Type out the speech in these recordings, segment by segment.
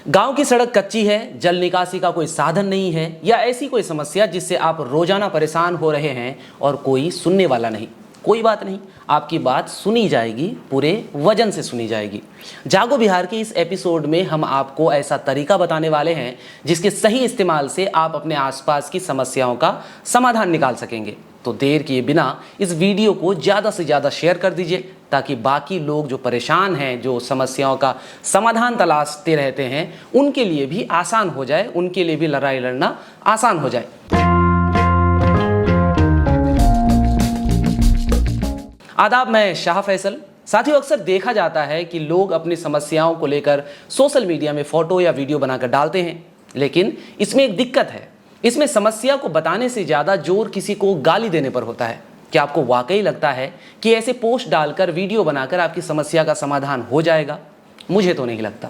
गांव की सड़क कच्ची है, जल निकासी का कोई साधन नहीं है, या ऐसी कोई समस्या जिससे आप रोजाना परेशान हो रहे हैं और कोई सुनने वाला नहीं, कोई बात नहीं, आपकी बात सुनी जाएगी, पूरे वजन से सुनी जाएगी। जागो बिहार के इस एपिसोड में हम आपको ऐसा तरीका बताने वाले हैं जिसके सही इस्तेमाल से आप अपने आसपास की समस्याओं का समाधान निकाल सकेंगे। तो देर किए बिना इस वीडियो को ज़्यादा से ज़्यादा शेयर कर दीजिए ताकि बाकी लोग जो परेशान हैं, जो समस्याओं का समाधान तलाशते रहते हैं, उनके लिए भी आसान हो जाए, उनके लिए भी लड़ाई लड़ना आसान हो जाए। आदाब, मैं शाह फैसल। साथियों, अक्सर देखा जाता है कि लोग अपनी समस्याओं को लेकर सोशल मीडिया में फोटो या वीडियो बनाकर डालते हैं, लेकिन इसमें एक दिक्कत है। इसमें समस्या को बताने से ज़्यादा जोर किसी को गाली देने पर होता है। क्या आपको वाकई लगता है कि ऐसे पोस्ट डालकर, वीडियो बनाकर आपकी समस्या का समाधान हो जाएगा? मुझे तो नहीं लगता।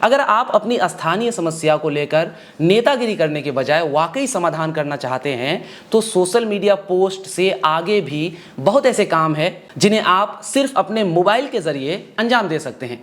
अगर आप अपनी स्थानीय समस्या को लेकर नेतागिरी करने के बजाय वाकई समाधान करना चाहते हैं तो सोशल मीडिया पोस्ट से आगे भी बहुत ऐसे काम हैं जिन्हें आप सिर्फ अपने मोबाइल के जरिए अंजाम दे सकते हैं।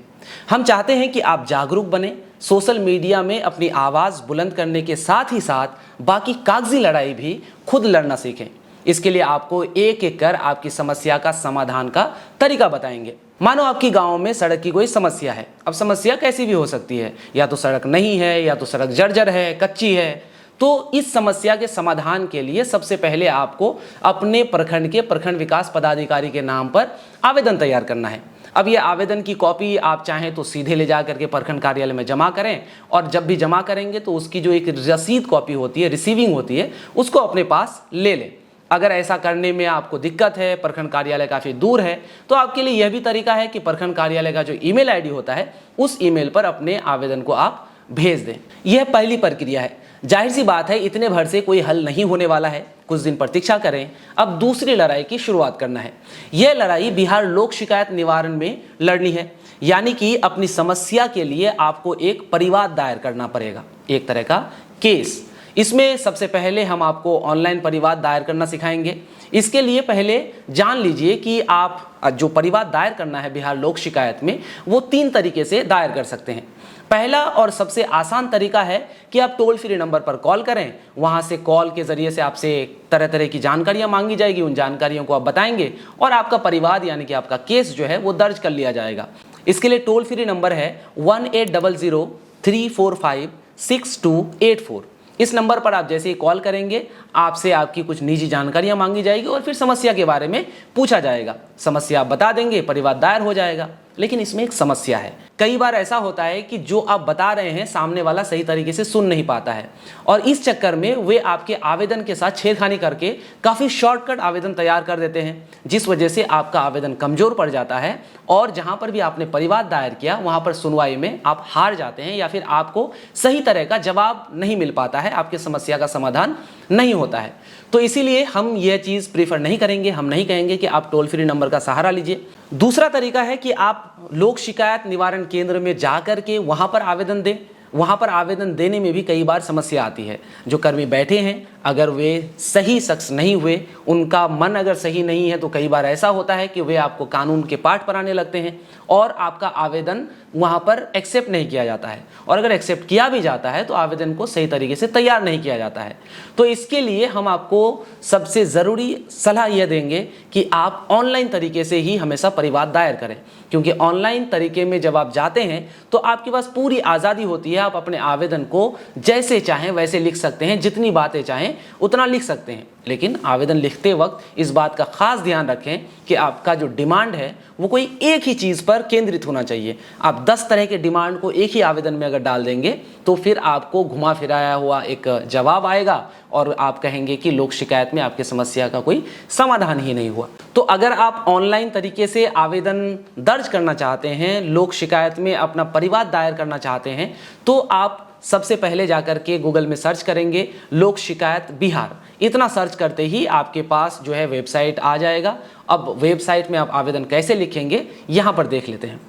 हम चाहते हैं कि आप जागरूक बने, सोशल मीडिया में अपनी आवाज़ बुलंद करने के साथ ही साथ बाकी कागजी लड़ाई भी खुद लड़ना सीखें। इसके लिए आपको एक एक कर आपकी समस्या का समाधान का तरीका बताएंगे। मानो आपकी गांव में सड़क की कोई समस्या है। अब समस्या कैसी भी हो सकती है, या तो सड़क नहीं है, या तो सड़क जर्जर है, कच्ची है। तो इस समस्या के समाधान के लिए सबसे पहले आपको अपने प्रखंड के प्रखंड विकास पदाधिकारी के नाम पर आवेदन तैयार करना है। अब ये आवेदन की कॉपी आप चाहें तो सीधे ले जा करके प्रखंड कार्यालय में जमा करें, और जब भी जमा करेंगे तो उसकी जो एक रसीद कॉपी होती है, रिसीविंग होती है, उसको अपने पास ले लें। अगर ऐसा करने में आपको दिक्कत है, प्रखंड कार्यालय काफ़ी दूर है, तो आपके लिए यह भी तरीका है कि प्रखंड कार्यालय का जो ईमेल आईडी होता है, उस ईमेल पर अपने आवेदन को आप भेज दें। यह पहली प्रक्रिया है। जाहिर सी बात है, इतने भर से कोई हल नहीं होने वाला है। कुछ दिन प्रतीक्षा करें। अब दूसरी लड़ाई की शुरुआत करना है। यह लड़ाई बिहार लोक शिकायत निवारण में लड़नी है, यानी कि अपनी समस्या के लिए आपको एक परिवाद दायर करना पड़ेगा, एक तरह का केस। इसमें सबसे पहले हम आपको ऑनलाइन परिवाद दायर करना सिखाएंगे। इसके लिए पहले जान लीजिए कि आप जो परिवाद दायर करना है बिहार लोक शिकायत में, वो 3 तरीके से दायर कर सकते हैं। पहला और सबसे आसान तरीका है कि आप टोल फ्री नंबर पर कॉल करें। वहां से कॉल के जरिए से आपसे तरह तरह की जानकारियां मांगी जाएगी, उन जानकारियों को आप बताएंगे और आपका परिवाद यानी कि आपका केस जो है वो दर्ज कर लिया जाएगा। इसके लिए टोल फ्री नंबर है 1800-345-6284। इस नंबर पर आप जैसे ही कॉल करेंगे, आपसे आपकी कुछ निजी जानकारियां मांगी जाएगी और फिर समस्या के बारे में पूछा जाएगा। समस्या आप बता देंगे, परिवाद दायर हो जाएगा। लेकिन इसमें एक समस्या है। कई बार ऐसा होता है कि जो आप बता रहे हैं सामने वाला सही तरीके से सुन नहीं पाता है, और इस चक्कर में वे आपके आवेदन के साथ छेड़खानी करके काफ़ी शॉर्टकट आवेदन तैयार कर देते हैं, जिस वजह से आपका आवेदन कमज़ोर पड़ जाता है और जहां पर भी आपने परिवाद दायर किया वहां पर सुनवाई में आप हार जाते हैं, या फिर आपको सही तरह का जवाब नहीं मिल पाता है, आपकी समस्या का समाधान नहीं होता है। तो इसीलिए हम यह चीज़ प्रीफर नहीं करेंगे। हम नहीं कहेंगे कि आप टोल फ्री नंबर का सहारा लीजिए। दूसरा तरीका है कि आप लोक शिकायत निवारण केंद्र में जाकर के वहां पर आवेदन दें। वहां पर आवेदन देने में भी कई बार समस्या आती है। जो कर्मी बैठे हैं, अगर वे सही शख्स नहीं हुए, उनका मन अगर सही नहीं है, तो कई बार ऐसा होता है कि वे आपको कानून के पाठ पढ़ाने लगते हैं और आपका आवेदन वहां पर एक्सेप्ट नहीं किया जाता है, और अगर एक्सेप्ट किया भी जाता है तो आवेदन को सही तरीके से तैयार नहीं किया जाता है। तो इसके लिए हम आपको सबसे ज़रूरी सलाह यह देंगे कि आप ऑनलाइन तरीके से ही हमेशा परिवाद दायर करें, क्योंकि ऑनलाइन तरीके में जब आप जाते हैं तो आपके पास पूरी आज़ादी होती है। आप अपने आवेदन को जैसे चाहें वैसे लिख सकते हैं, जितनी बातें चाहें उतना लिख सकते हैं। लेकिन आवेदन लिखते वक्त इस बात का खास ध्यान रखें कि आपका जो डिमांड है वो कोई एक ही चीज़ पर केंद्रित होना चाहिए। आप 10 तरह के डिमांड को एक ही आवेदन में अगर डाल देंगे तो फिर आपको घुमा फिराया हुआ एक जवाब आएगा और आप कहेंगे कि लोक शिकायत में आपकी समस्या का कोई समाधान ही नहीं हुआ। तो अगर आप ऑनलाइन तरीके से आवेदन दर्ज करना चाहते हैं, लोक शिकायत में अपना परिवाद दायर करना चाहते हैं, तो आप सबसे पहले जाकर के गूगल में सर्च करेंगे लोक शिकायत बिहार। इतना सर्च करते ही आपके पास जो है वेबसाइट आ जाएगा। अब वेबसाइट में आप आवेदन कैसे लिखेंगे यहाँ पर देख लेते हैं।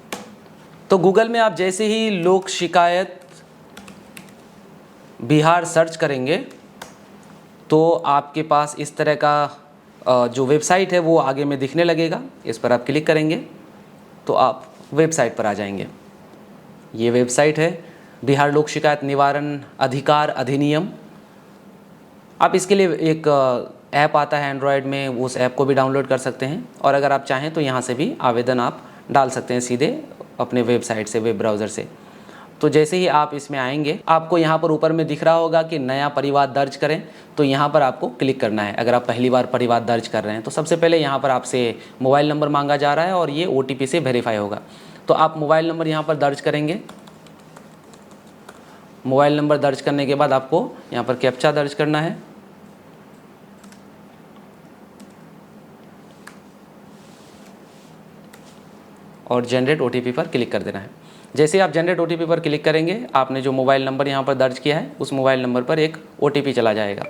तो गूगल में आप जैसे ही लोक शिकायत बिहार सर्च करेंगे तो आपके पास इस तरह का जो वेबसाइट है वो आगे में दिखने लगेगा। इस पर आप क्लिक करेंगे तो आप वेबसाइट पर आ जाएंगे। ये वेबसाइट है बिहार लोक शिकायत निवारण अधिकार अधिनियम। आप इसके लिए एक ऐप आता है एंड्रॉयड में, उस ऐप को भी डाउनलोड कर सकते हैं और अगर आप चाहें तो यहाँ से भी आवेदन आप डाल सकते हैं सीधे अपने वेबसाइट से, वेब ब्राउज़र से। तो जैसे ही आप इसमें आएंगे, आपको यहाँ पर ऊपर में दिख रहा होगा कि नया परिवाद दर्ज करें, तो यहाँ पर आपको क्लिक करना है। अगर आप पहली बार परिवाद दर्ज कर रहे हैं तो सबसे पहले यहाँ पर आपसे मोबाइल नंबर मांगा जा रहा है और ये OTP से वेरीफाई होगा। तो आप मोबाइल नंबर यहाँ पर दर्ज करेंगे। मोबाइल नंबर दर्ज करने के बाद आपको यहाँ पर कैप्चा दर्ज करना है और जनरेट OTP पर क्लिक कर देना है। जैसे आप जनरेट OTP पर क्लिक करेंगे, आपने जो मोबाइल नंबर यहाँ पर दर्ज किया है उस मोबाइल नंबर पर एक OTP चला जाएगा।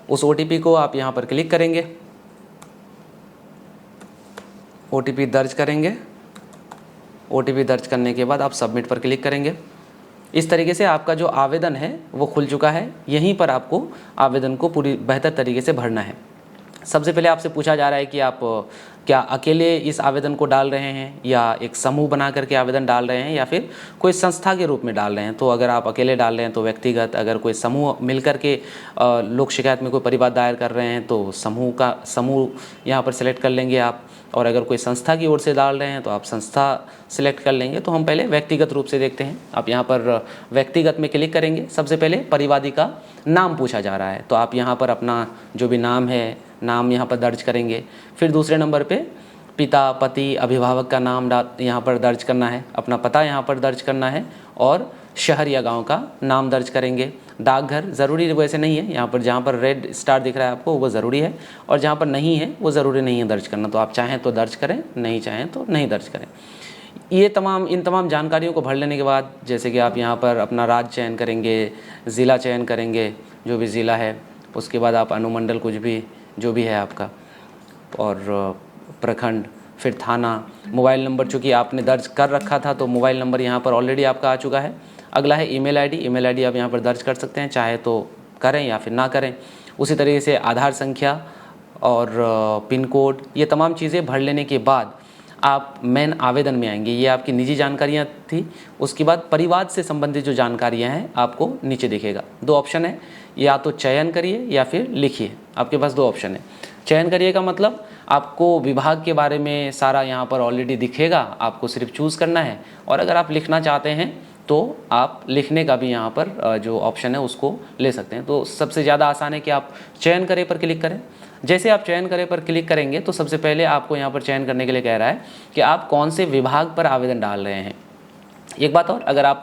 उस OTP को आप यहाँ पर क्लिक करेंगे, OTP दर्ज करेंगे। OTP दर्ज करने के बाद आप सबमिट पर क्लिक करेंगे। इस तरीके से आपका जो आवेदन है वो खुल चुका है। यहीं पर आपको आवेदन को पूरी बेहतर तरीके से भरना है। सबसे पहले आपसे पूछा जा रहा है कि आप क्या अकेले इस आवेदन को डाल रहे हैं या एक समूह बना करके आवेदन डाल रहे हैं या फिर कोई संस्था के रूप में डाल रहे हैं। तो अगर आप अकेले डाल रहे हैं तो व्यक्तिगत, अगर कोई समूह मिलकर के लोक शिकायत में कोई परिवाद दायर कर रहे हैं तो समूह यहाँ पर सिलेक्ट कर लेंगे आप। और अगर कोई संस्था की ओर से डाल रहे हैं तो आप संस्था सिलेक्ट कर लेंगे। तो हम पहले व्यक्तिगत रूप से देखते हैं। आप यहाँ पर व्यक्तिगत में क्लिक करेंगे। सबसे पहले परिवादी का नाम पूछा जा रहा है, तो आप यहाँ पर अपना जो भी नाम है, नाम यहाँ पर दर्ज करेंगे। फिर दूसरे नंबर पे पिता, पति, अभिभावक का नाम यहाँ पर दर्ज करना है, अपना पता यहाँ पर दर्ज करना है और शहर या गांव का नाम दर्ज करेंगे। डाकघर ज़रूरी वैसे नहीं है, यहाँ पर जहाँ पर रेड स्टार दिख रहा है आपको वो ज़रूरी है और जहाँ पर नहीं है वो ज़रूरी नहीं है दर्ज करना। तो आप चाहें तो दर्ज करें, नहीं चाहें तो नहीं दर्ज करें। इन तमाम जानकारियों को भर लेने के बाद जैसे कि आप यहाँ पर अपना राज्य चयन करेंगे, ज़िला चयन करेंगे, जो भी ज़िला है, उसके बाद आप अनुमंडल कुछ भी जो भी है आपका, और प्रखंड, फिर थाना। मोबाइल नंबर चूँकि आपने दर्ज कर रखा था तो मोबाइल नंबर यहाँ पर ऑलरेडी आपका आ चुका है। अगला है ईमेल आईडी आप यहाँ पर दर्ज कर सकते हैं, चाहे तो करें या फिर ना करें। उसी तरीके से आधार संख्या और पिन कोड, ये तमाम चीज़ें भर लेने के बाद आप मेन आवेदन में आएंगे। ये आपकी निजी जानकारियाँ थी। उसके बाद परिवाद से संबंधित जो जानकारियाँ हैं आपको नीचे दिखेगा। 2 ऑप्शन है, या तो चयन करिए या फिर लिखिए। आपके पास 2 ऑप्शन है। चयन करिए का मतलब आपको विभाग के बारे में सारा यहाँ पर ऑलरेडी दिखेगा, आपको सिर्फ चूज़ करना है। और अगर आप लिखना चाहते हैं तो आप लिखने का भी यहाँ पर जो ऑप्शन है उसको ले सकते हैं। तो सबसे ज़्यादा आसान है कि आप चयन करें पर क्लिक करें। जैसे आप चयन करें पर क्लिक करेंगे तो सबसे पहले आपको यहाँ पर चयन करने के लिए कह रहा है कि आप कौन से विभाग पर आवेदन डाल रहे हैं। एक बात और, अगर आप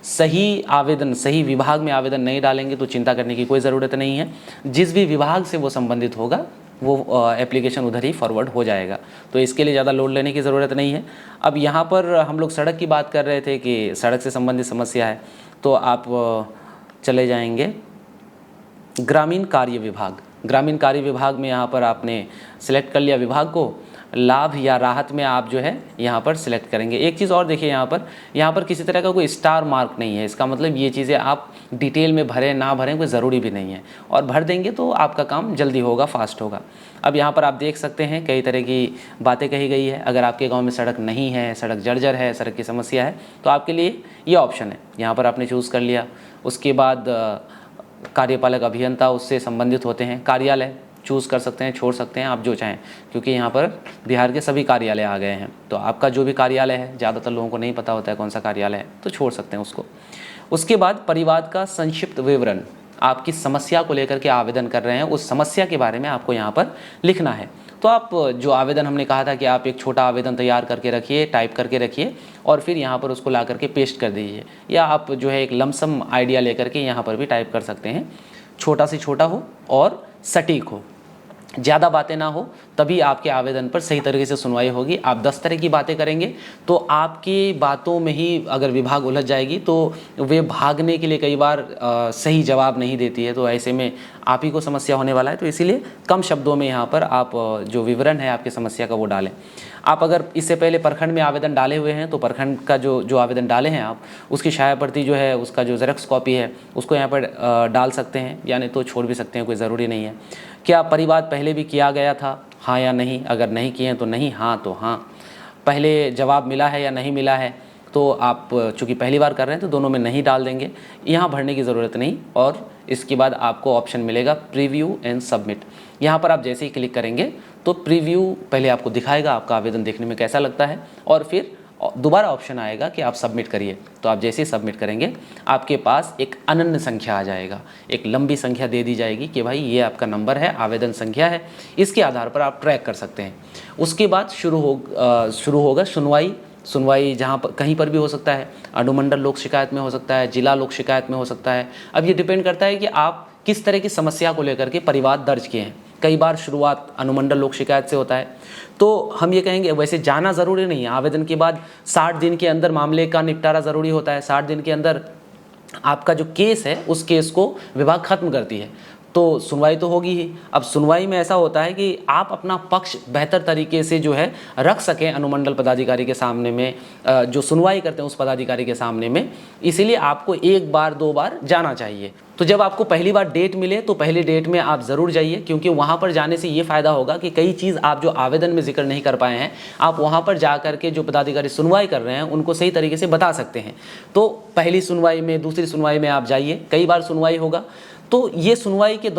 सही विभाग में आवेदन नहीं डालेंगे तो चिंता करने की कोई ज़रूरत नहीं है। जिस भी विभाग से वो संबंधित होगा वो एप्लीकेशन उधर ही फॉरवर्ड हो जाएगा। तो इसके लिए ज़्यादा लोड लेने की ज़रूरत नहीं है। अब यहाँ पर हम लोग सड़क की बात कर रहे थे कि सड़क से संबंधित समस्या है, तो आप चले जाएंगे ग्रामीण कार्य विभाग। ग्रामीण कार्य विभाग में यहाँ पर आपने सिलेक्ट कर लिया विभाग को, लाभ या राहत में आप जो है यहाँ पर सिलेक्ट करेंगे। एक चीज़ और देखिए, यहाँ पर किसी तरह का कोई स्टार मार्क नहीं है। इसका मतलब ये चीज़ें आप डिटेल में भरें ना भरें कोई ज़रूरी भी नहीं है, और भर देंगे तो आपका काम जल्दी होगा, फास्ट होगा। अब यहाँ पर आप देख सकते हैं कई तरह की बातें कही गई है। अगर आपके गाँव में सड़क नहीं है, सड़क जर्जर है, सड़क की समस्या है, तो आपके लिए ये ऑप्शन है। यहाँ पर आपने चूज़ कर लिया। उसके बाद कार्यपालक अभियंता उससे संबंधित होते हैं। कार्यालय चूज़ कर सकते हैं, छोड़ सकते हैं आप जो चाहें, क्योंकि यहाँ पर बिहार के सभी कार्यालय आ गए हैं। तो आपका जो भी कार्यालय है, ज़्यादातर लोगों को नहीं पता होता है कौन सा कार्यालय है, तो छोड़ सकते हैं उसको। उसके बाद परिवाद का संक्षिप्त विवरण, आप किस समस्या को लेकर के आवेदन कर रहे हैं उस समस्या के बारे में आपको यहाँ पर लिखना है। तो आप जो आवेदन हमने कहा था कि आप एक छोटा आवेदन तैयार करके रखिए, टाइप करके रखिए और फिर यहाँ पर उसको ला करके पेस्ट कर दीजिए, या आप जो है एक लमसम आइडिया लेकर के यहाँ पर भी टाइप कर सकते हैं। छोटा से छोटा हो और सटीक हो, ज़्यादा बातें ना हो, तभी आपके आवेदन पर सही तरीके से सुनवाई होगी। आप 10 तरह की बातें करेंगे तो आपकी बातों में ही अगर विभाग उलझ जाएगी तो वे भागने के लिए कई बार सही जवाब नहीं देती है, तो ऐसे में आप ही को समस्या होने वाला है। तो इसीलिए कम शब्दों में यहाँ पर आप जो विवरण है आपकी समस्या का वो डालें। आप अगर इससे पहले प्रखंड में आवेदन डाले हुए हैं तो प्रखंड का जो आवेदन डाले हैं आप, उसकी छाया प्रति जो है, उसका जो जेरॉक्स कॉपी है उसको यहाँ पर डाल सकते हैं, यानी तो छोड़ भी सकते हैं, कोई ज़रूरी नहीं है। क्या परिवाद पहले भी किया गया था, हाँ या नहीं? अगर नहीं किए हैं तो नहीं, हाँ तो हाँ। पहले जवाब मिला है या नहीं मिला है, तो आप चूँकि पहली बार कर रहे हैं तो दोनों में नहीं डाल देंगे, यहाँ भरने की ज़रूरत नहीं। और इसके बाद आपको ऑप्शन मिलेगा प्रीव्यू एंड सबमिट। यहाँ पर आप जैसे ही क्लिक करेंगे तो प्रीव्यू पहले आपको दिखाएगा आपका आवेदन देखने में कैसा लगता है, और फिर दोबारा ऑप्शन आएगा कि आप सबमिट करिए। तो आप जैसे ही सबमिट करेंगे आपके पास एक अनन्य संख्या आ जाएगा, एक लंबी संख्या दे दी जाएगी कि भाई ये आपका नंबर है, आवेदन संख्या है, इसके आधार पर आप ट्रैक कर सकते हैं। उसके बाद शुरू होगा सुनवाई जहाँ पर कहीं पर भी हो सकता है, अनुमंडल लोक शिकायत में हो सकता है, जिला लोक शिकायत में हो सकता है। अब ये डिपेंड करता है कि आप किस तरह की समस्या को लेकर के परिवाद दर्ज किए हैं। कई बार शुरुआत अनुमंडल लोक शिकायत से होता है, तो हम ये कहेंगे वैसे जाना ज़रूरी नहीं है। आवेदन के बाद 60 दिन के अंदर मामले का निपटारा ज़रूरी होता है। 60 दिन के अंदर आपका जो केस है उस केस को विभाग खत्म करती है, तो सुनवाई तो होगी ही। अब सुनवाई में ऐसा होता है कि आप अपना पक्ष बेहतर तरीके से जो है रख सकें अनुमंडल पदाधिकारी के सामने में, जो सुनवाई करते हैं उस पदाधिकारी के सामने में, इसीलिए आपको 1 बार 2 बार जाना चाहिए। तो जब आपको पहली बार डेट मिले तो पहली डेट में आप ज़रूर जाइए, क्योंकि वहाँ पर जाने से ये फ़ायदा होगा कि कई चीज़ आप जो आवेदन में जिक्र नहीं कर पाए हैं आप वहाँ पर जा कर के जो पदाधिकारी सुनवाई कर रहे हैं उनको सही तरीके से बता सकते हैं। तो पहली सुनवाई में, दूसरी सुनवाई में आप जाइए, कई बार सुनवाई होगा, तो ये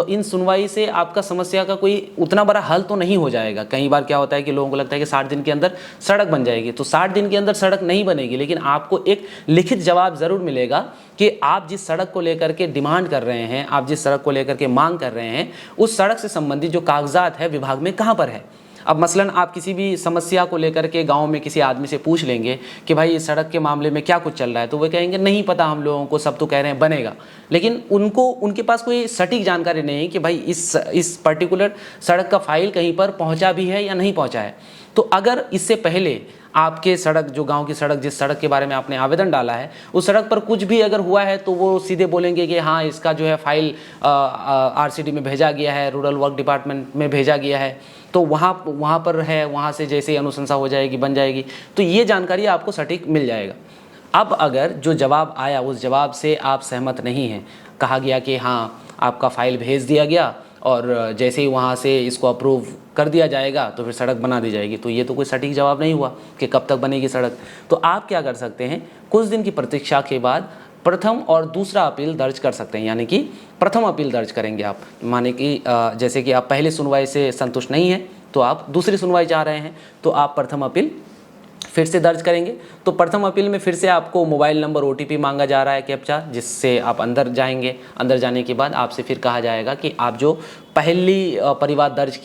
इन सुनवाई से आपका समस्या का कोई उतना बड़ा हल तो नहीं हो जाएगा। कई बार क्या होता है कि लोगों को लगता है कि 60 दिन के अंदर सड़क बन जाएगी, तो 60 दिन के अंदर सड़क नहीं बनेगी, लेकिन आपको एक लिखित जवाब ज़रूर मिलेगा कि आप जिस सड़क को लेकर के डिमांड कर रहे हैं, आप जिस सड़क को लेकर के मांग कर रहे हैं, उस सड़क से संबंधित जो कागजात है विभाग में कहाँ पर है। अब मसलन आप किसी भी समस्या को लेकर के गांव में किसी आदमी से पूछ लेंगे कि भाई इस सड़क के मामले में क्या कुछ चल रहा है, तो वे कहेंगे नहीं पता हम लोगों को, सब तो कह रहे हैं बनेगा, लेकिन उनके पास कोई सटीक जानकारी नहीं है कि भाई इस पर्टिकुलर सड़क का फाइल कहीं पर पहुंचा भी है या नहीं पहुंचा है। तो अगर इससे पहले आपके सड़क, जो गांव की सड़क, जिस सड़क के बारे में आपने आवेदन डाला है, उस सड़क पर कुछ भी अगर हुआ है तो वो सीधे बोलेंगे कि हाँ इसका जो है फाइल RCD में भेजा गया है, रूरल वर्क डिपार्टमेंट में भेजा गया है, तो वहाँ पर है, वहाँ से जैसे ही अनुशंसा हो जाएगी बन जाएगी, तो ये जानकारी आपको सटीक मिल जाएगा। अब अगर जो जवाब आया उस जवाब से आप सहमत नहीं हैं, कहा गया कि हाँ आपका फाइल भेज दिया गया और जैसे ही वहाँ से इसको अप्रूव कर दिया जाएगा तो फिर सड़क बना दी जाएगी, तो ये तो कोई सटीक जवाब नहीं हुआ कि कब तक बनेगी सड़क। तो आप क्या कर सकते हैं, कुछ दिन की प्रतीक्षा के बाद प्रथम और दूसरा अपील दर्ज कर सकते हैं, यानी कि प्रथम अपील दर्ज करेंगे आप। माने कि जैसे कि आप पहले सुनवाई से संतुष्ट नहीं हैं तो आप दूसरी सुनवाई चाह रहे हैं, तो आप प्रथम अपील फिर से दर्ज करेंगे। तो प्रथम अपील में फिर से आपको मोबाइल नंबर OTP मांगा जा रहा है, कैप्चा, जिससे आप अंदर जाएंगे। अंदर जाने के बाद आपसे फिर कहा जाएगा कि आप जो पहली परिवाद दर्ज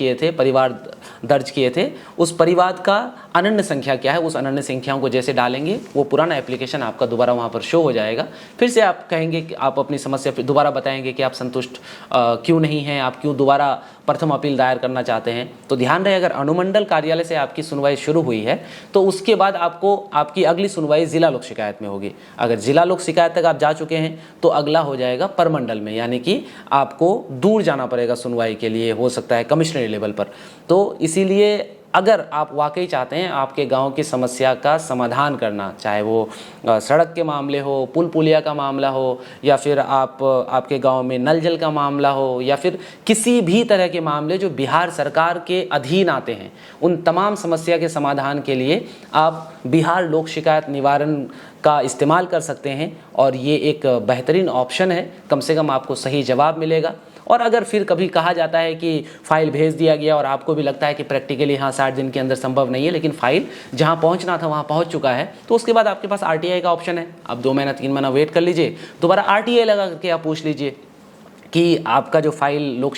किए थे उस परिवाद का अनन्य संख्या क्या है, उस अनन्य संख्याओं को जैसे डालेंगे वो पुराना एप्लीकेशन आपका दोबारा वहाँ पर शो हो जाएगा। फिर से आप कहेंगे कि आप अपनी समस्या फिर दोबारा बताएंगे कि आप संतुष्ट क्यों नहीं हैं, आप क्यों दोबारा प्रथम अपील दायर करना चाहते हैं। तो ध्यान रहे, अगर अनुमंडल कार्यालय से आपकी सुनवाई शुरू हुई है तो उसके बाद आपको आपकी अगली सुनवाई जिला लोक शिकायत में होगी। अगर जिला लोक शिकायत तक आप जा चुके हैं तो अगला हो जाएगा परमंडल में, यानी कि आपको दूर जाना पड़ेगा सुनवाई के लिए, हो सकता है कमिश्नरी लेवल पर। तो इसीलिए अगर आप वाकई चाहते हैं आपके गांव की समस्या का समाधान करना, चाहे वो सड़क के मामले हो, पुल पुलिया का मामला हो, या फिर आपके गांव में नल जल का मामला हो, या फिर किसी भी तरह के मामले जो बिहार सरकार के अधीन आते हैं, उन तमाम समस्या के समाधान के लिए आप बिहार लोक शिकायत निवारण का इस्तेमाल कर सकते हैं। और ये एक बेहतरीन ऑप्शन है, कम से कम आपको सही जवाब मिलेगा। और अगर फिर कभी कहा जाता है कि फ़ाइल भेज दिया गया और आपको भी लगता है कि प्रैक्टिकली हाँ 60 दिन के अंदर संभव नहीं है, लेकिन फ़ाइल जहाँ पहुँचना था वहाँ पहुँच चुका है, तो उसके बाद आपके पास RTI का ऑप्शन है। आप 2 महीना 3 महीना वेट कर लीजिए, दोबारा RTI लगा करके आप पूछ लीजिए कि आपका जो फाइल लोक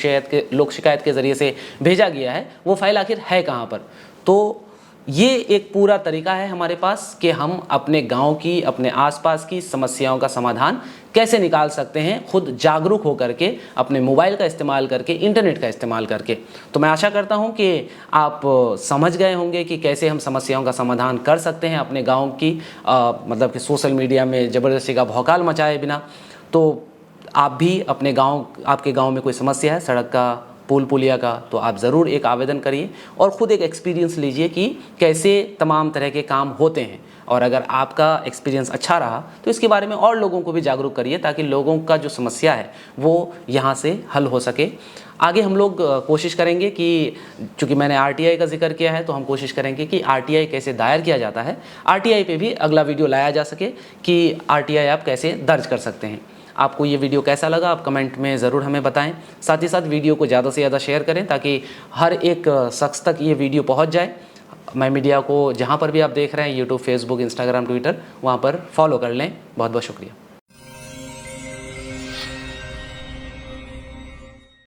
शिकायत के ज़रिए से भेजा गया है वो फाइल आखिर है कहाँ पर। तो ये एक पूरा तरीका है हमारे पास कि हम अपने गांव की, अपने आसपास की समस्याओं का समाधान कैसे निकाल सकते हैं, खुद जागरूक होकर के, अपने मोबाइल का इस्तेमाल करके, इंटरनेट का इस्तेमाल करके। तो मैं आशा करता हूं कि आप समझ गए होंगे कि कैसे हम समस्याओं का समाधान कर सकते हैं अपने गांव की, मतलब कि सोशल मीडिया में ज़बरदस्ती का भौकाल मचाए बिना। तो आप भी अपने गाँव, आपके गाँव में कोई समस्या है सड़क का, पुल पुलिया का, तो आप ज़रूर एक आवेदन करिए और ख़ुद एक एक्सपीरियंस लीजिए कि कैसे तमाम तरह के काम होते हैं। और अगर आपका एक्सपीरियंस अच्छा रहा तो इसके बारे में और लोगों को भी जागरूक करिए, ताकि लोगों का जो समस्या है वो यहाँ से हल हो सके। आगे हम लोग कोशिश करेंगे कि चूँकि मैंने आरटीआई का जिक्र किया है, तो हम कोशिश करेंगे कि आरटीआई कैसे दायर किया जाता है, आरटीआई पे भी अगला वीडियो लाया जा सके कि आरटीआई आप कैसे दर्ज कर सकते हैं। आपको ये वीडियो कैसा लगा आप कमेंट में ज़रूर हमें बताएं। साथ ही साथ वीडियो को ज़्यादा से ज़्यादा शेयर करें ताकि हर एक शख्स तक ये वीडियो पहुंच जाए। माई मीडिया को जहां पर भी आप देख रहे हैं, यूट्यूब, फेसबुक, इंस्टाग्राम, ट्विटर, वहां पर फॉलो कर लें। बहुत बहुत शुक्रिया।